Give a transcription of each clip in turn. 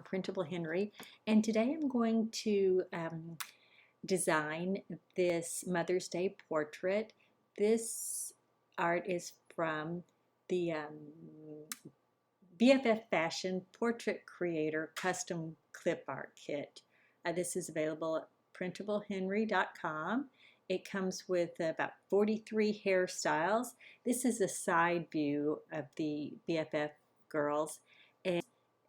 PrintableHenry, and today I'm going to design this Mother's Day portrait. This art is from the BFF Fashion Portrait Creator Custom Clip Art Kit. This is available at PrintableHenry.com. It comes with about 43 hairstyles. This is a side view of the BFF girls,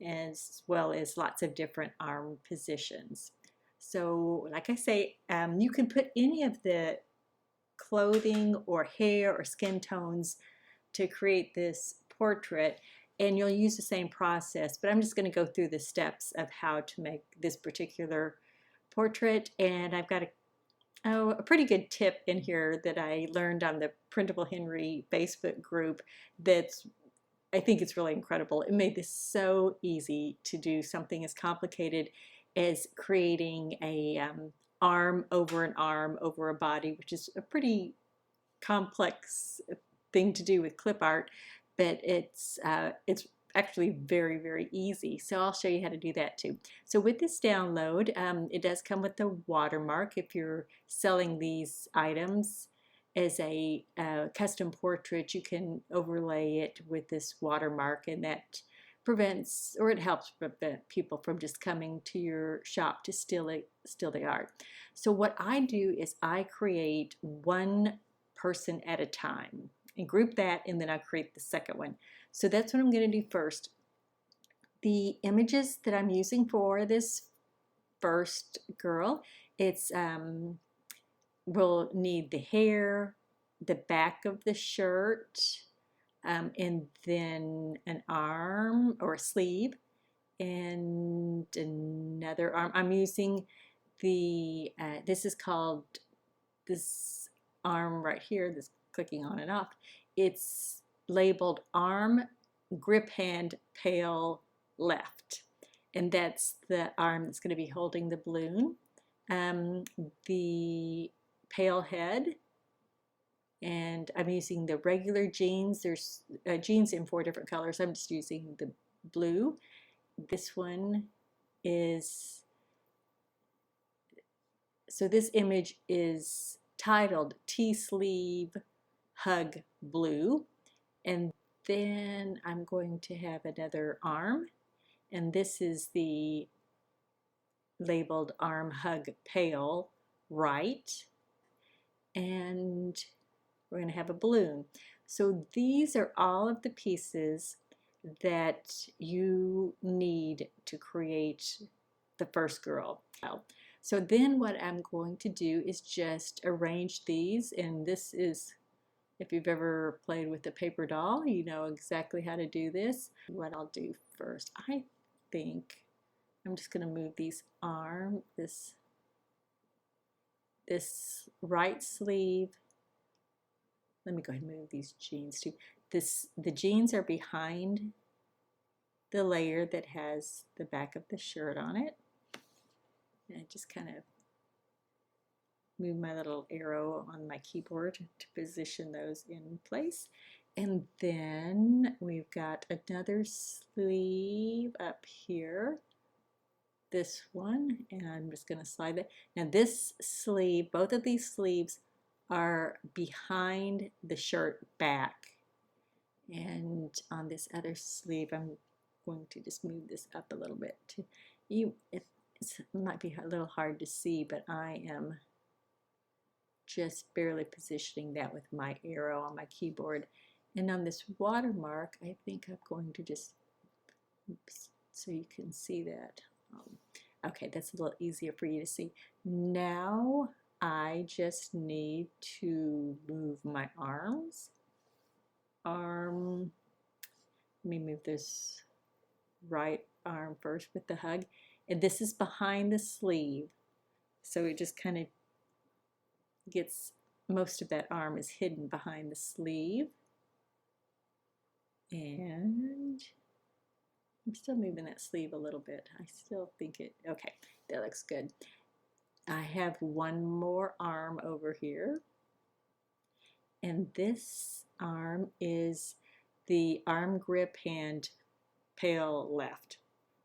as well as lots of different arm positions. So like I say, you can put any of the clothing or hair or skin tones to create this portrait, and you'll use the same process, but I'm just going to go through the steps of how to make this particular portrait. And I've got a pretty good tip in here that I learned on the PrintableHenry Facebook group that's I think it's really incredible. It made this so easy to do something as complicated as creating a arm over an arm over a body, which is a pretty complex thing to do with clip art, but it's actually very, very easy. So I'll show you how to do that too. So with this download, it does come with a watermark if you're selling these items as a custom portrait. You can overlay it with this watermark, and that prevents, or it helps prevent people from just coming to your shop to steal the art. So what I do is I create one person at a time and group that, and then I create the second one. So that's what I'm going to do first. The images that I'm using for this first girl, it's we'll need the hair, the back of the shirt, and then an arm or a sleeve and another arm. I'm using the, this is called, this arm right here, this clicking on and off, it's labeled arm, grip hand, pale left. And that's the arm that's going to be holding the balloon. The pale head, and I'm using the regular jeans. There's jeans in 4 different colors. I'm just using the blue. This one is, so this image is titled T-Sleeve Hug Blue, and then I'm going to have another arm, and this is the labeled Arm Hug Pale Right, and we're going to have a balloon. So these are all of the pieces that you need to create the first girl. So then what I'm going to do is just arrange these, and this is, if you've ever played with a paper doll, you know exactly how to do this. What I'll do first, I think I'm just going to move these this right sleeve. Let me go ahead and move these jeans too. The jeans are behind the layer that has the back of the shirt on it. And I just kind of move my little arrow on my keyboard to position those in place. And then we've got another sleeve up here, this one, and I'm just going to slide that. Now this sleeve, both of these sleeves are behind the shirt back, and on this other sleeve I'm going to just move this up a little bit. It might be a little hard to see, but I am just barely positioning that with my arrow on my keyboard. And on this watermark, I think I'm going to just, oops, so you can see that. Okay, that's a little easier for you to see. Now I just need to move my arms. Let me move this right arm first with the hug. And this is behind the sleeve. So it just kind of gets, most of that arm is hidden behind the sleeve. And I'm still moving that sleeve a little bit. I still think okay, that looks good. I have one more arm over here, and this arm is the arm grip hand pale left.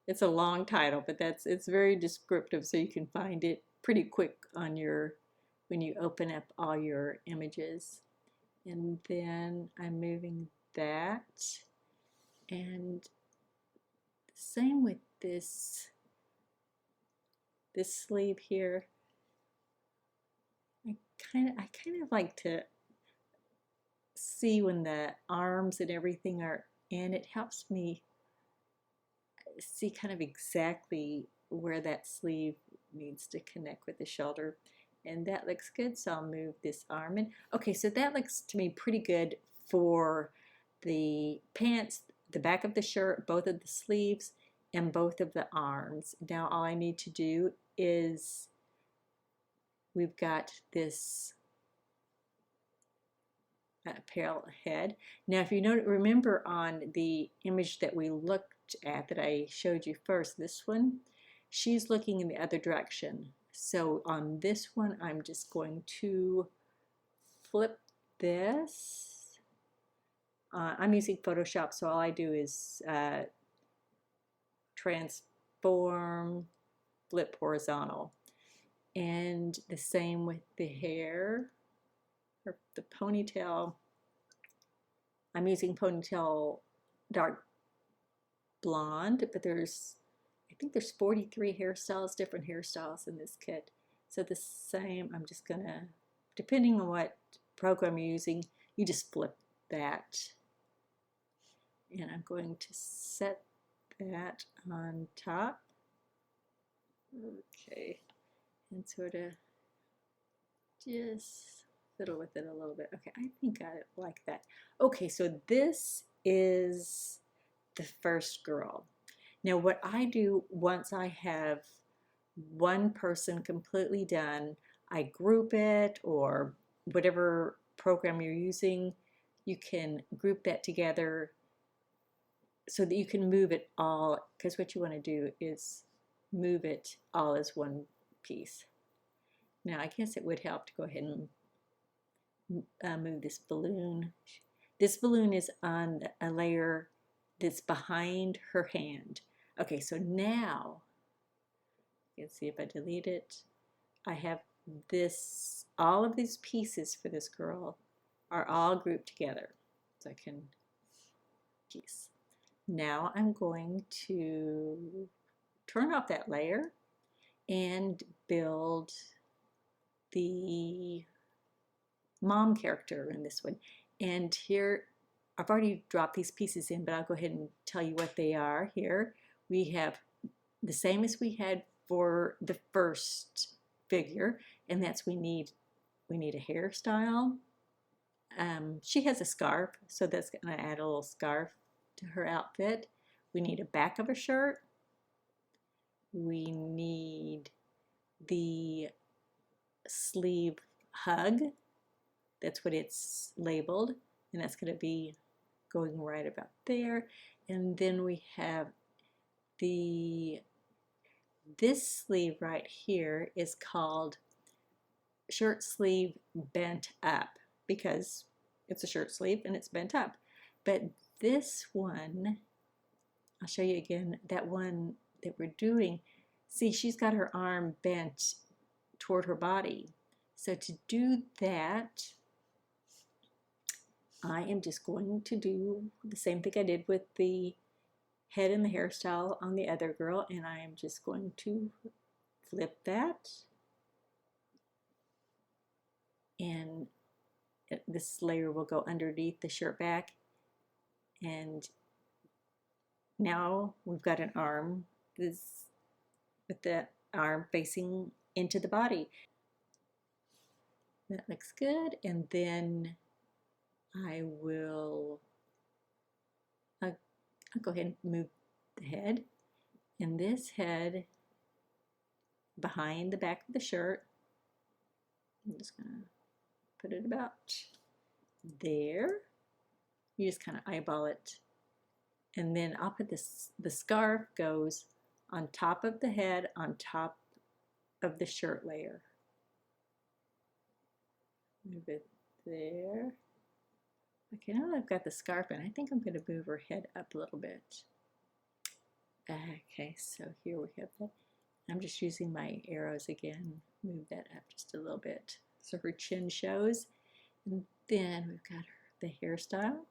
it's a long title, but it's very descriptive, so you can find it pretty quick on your when you open up all your images. And then I'm moving that, and same with this sleeve here. I kind of like to see when the arms and everything are in. It helps me see kind of exactly where that sleeve needs to connect with the shoulder. And that looks good, so I'll move this arm in. Okay, so that looks to me pretty good for the pants, the back of the shirt, both of the sleeves, and both of the arms. Now all I need to do is, we've got this parallel head. Now if you remember on the image that we looked at, that I showed you first, this one, she's looking in the other direction. So on this one, I'm just going to flip this. I'm using Photoshop, so all I do is transform, flip horizontal. And the same with the hair, or the ponytail. I'm using ponytail dark blonde, but I think there's 43 hairstyles, different hairstyles in this kit. So the same, I'm just gonna, depending on what program you're using, you just flip that. And I'm going to set that on top. Okay, and sort of just fiddle with it a little bit. Okay, I think I like that. Okay, so this is the first girl. Now what I do once I have one person completely done, I group it, or whatever program you're using, you can group that together so that you can move it all, because what you want to do is move it all as one piece. Now I guess it would help to go ahead and move this balloon. This balloon is on a layer that's behind her hand. Okay, so now, you can see if I delete it, I have this, all of these pieces for this girl are all grouped together. So I can piece. Now I'm going to turn off that layer and build the mom character in this one. And here, I've already dropped these pieces in, but I'll go ahead and tell you what they are. Here we have the same as we had for the first figure, and that's we need a hairstyle. She has a scarf, so that's going to add a little scarf to her outfit. We need a back of a shirt. We need the sleeve hug. That's what it's labeled, and that's going to be going right about there. And then we have this sleeve right here is called shirt sleeve bent up, because it's a shirt sleeve and it's bent up. But this one, I'll show you again, that one that we're doing, see, she's got her arm bent toward her body. So to do that, I am just going to do the same thing I did with the head and the hairstyle on the other girl, and I am just going to flip that, and this layer will go underneath the shirt back, and now we've got an arm with the arm facing into the body. That looks good. And then I'll go ahead and move the head, and this head behind the back of the shirt. I'm just gonna put it about there. You just kind of eyeball it, and then I'll put the scarf goes on top of the head, on top of the shirt layer. Move it there. Okay, now that I've got the scarf in, I think I'm going to move her head up a little bit. Okay, so here we have that. I'm just using my arrows again. Move that up just a little bit so her chin shows. And then we've got the hairstyle.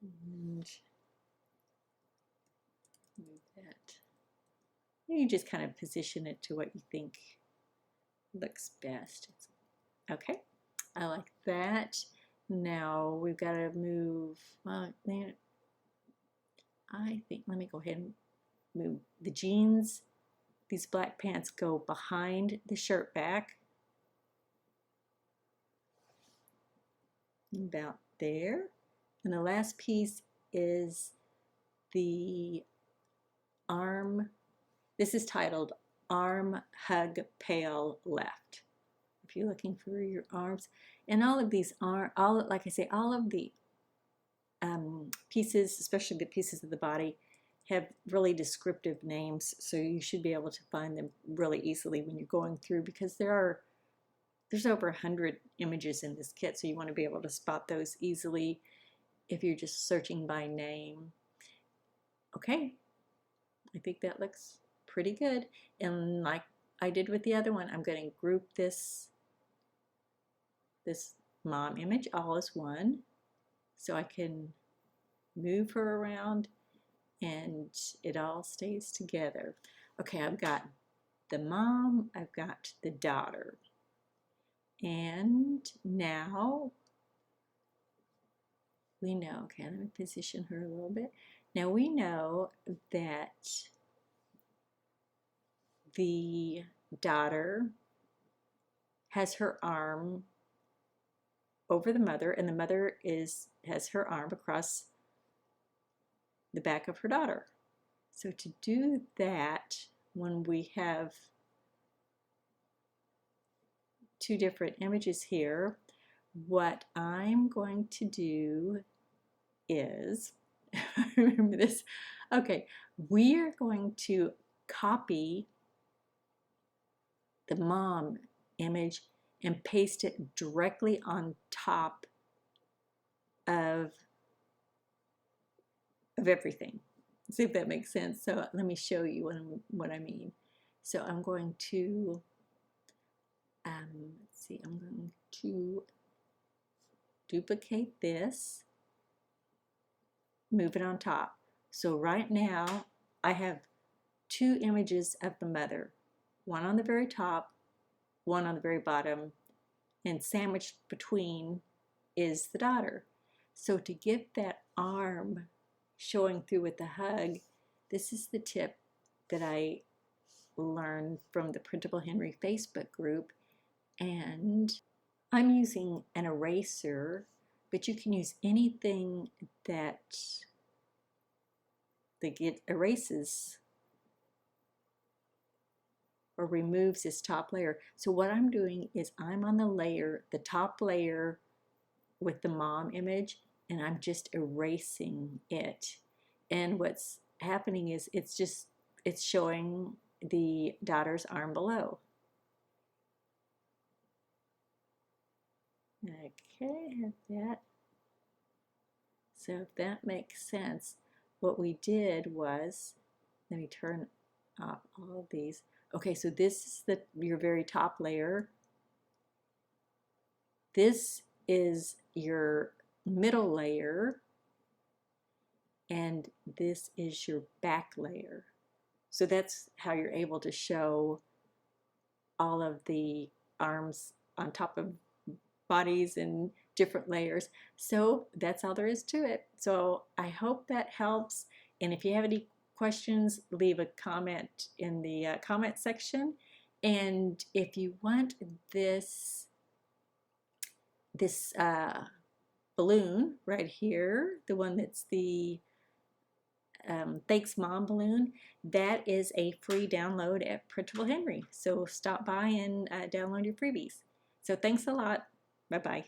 And move that. You just kind of position it to what you think looks best. Okay, I like that. Now we've got to move, well, I think, let me go ahead and move the jeans. These black pants go behind the shirt back. About there. And the last piece is the arm. This is titled Arm Hug Pale Left. If you're looking for your arms. And all of these are, like I say, all of the pieces, especially the pieces of the body, have really descriptive names, so you should be able to find them really easily when you're going through, because there's over 100 images in this kit, so you want to be able to spot those easily if you're just searching by name. Okay, I think that looks pretty good. And like I did with the other one, I'm going to group this mom image all as one, so I can move her around and it all stays together. Okay, I've got the mom, I've got the daughter. And now we know, okay, let me position her a little bit. Now we know that the daughter has her arm over the mother, and the mother has her arm across the back of her daughter. So to do that, when we have two different images here, what I'm going to do is, remember this, okay, we are going to copy the mom image and paste it directly on top of everything. See if that makes sense. So let me show you what I mean. So I'm going to, let's see, I'm going to duplicate this, move it on top. So right now I have two images of the mother, one on the very top, one on the very bottom, and sandwiched between is the daughter. So to get that arm showing through with the hug, this is the tip that I learned from the PrintableHenry Facebook group, and I'm using an eraser, but you can use anything that erases or removes this top layer. So what I'm doing is I'm on the top layer with the mom image, and I'm just erasing it. And what's happening is it's showing the daughter's arm below. Okay, I have that. So if that makes sense, what we did was, let me turn off all of these. Okay, so this is your very top layer. This is your middle layer, and this is your back layer. So that's how you're able to show all of the arms on top of bodies and different layers. So that's all there is to it. So I hope that helps, and if you have any questions, leave a comment in the comment section. And if you want this balloon right here, the one that's the Thanks Mom balloon, that is a free download at PrintableHenry. So stop by and download your freebies. So thanks a lot. Bye-bye.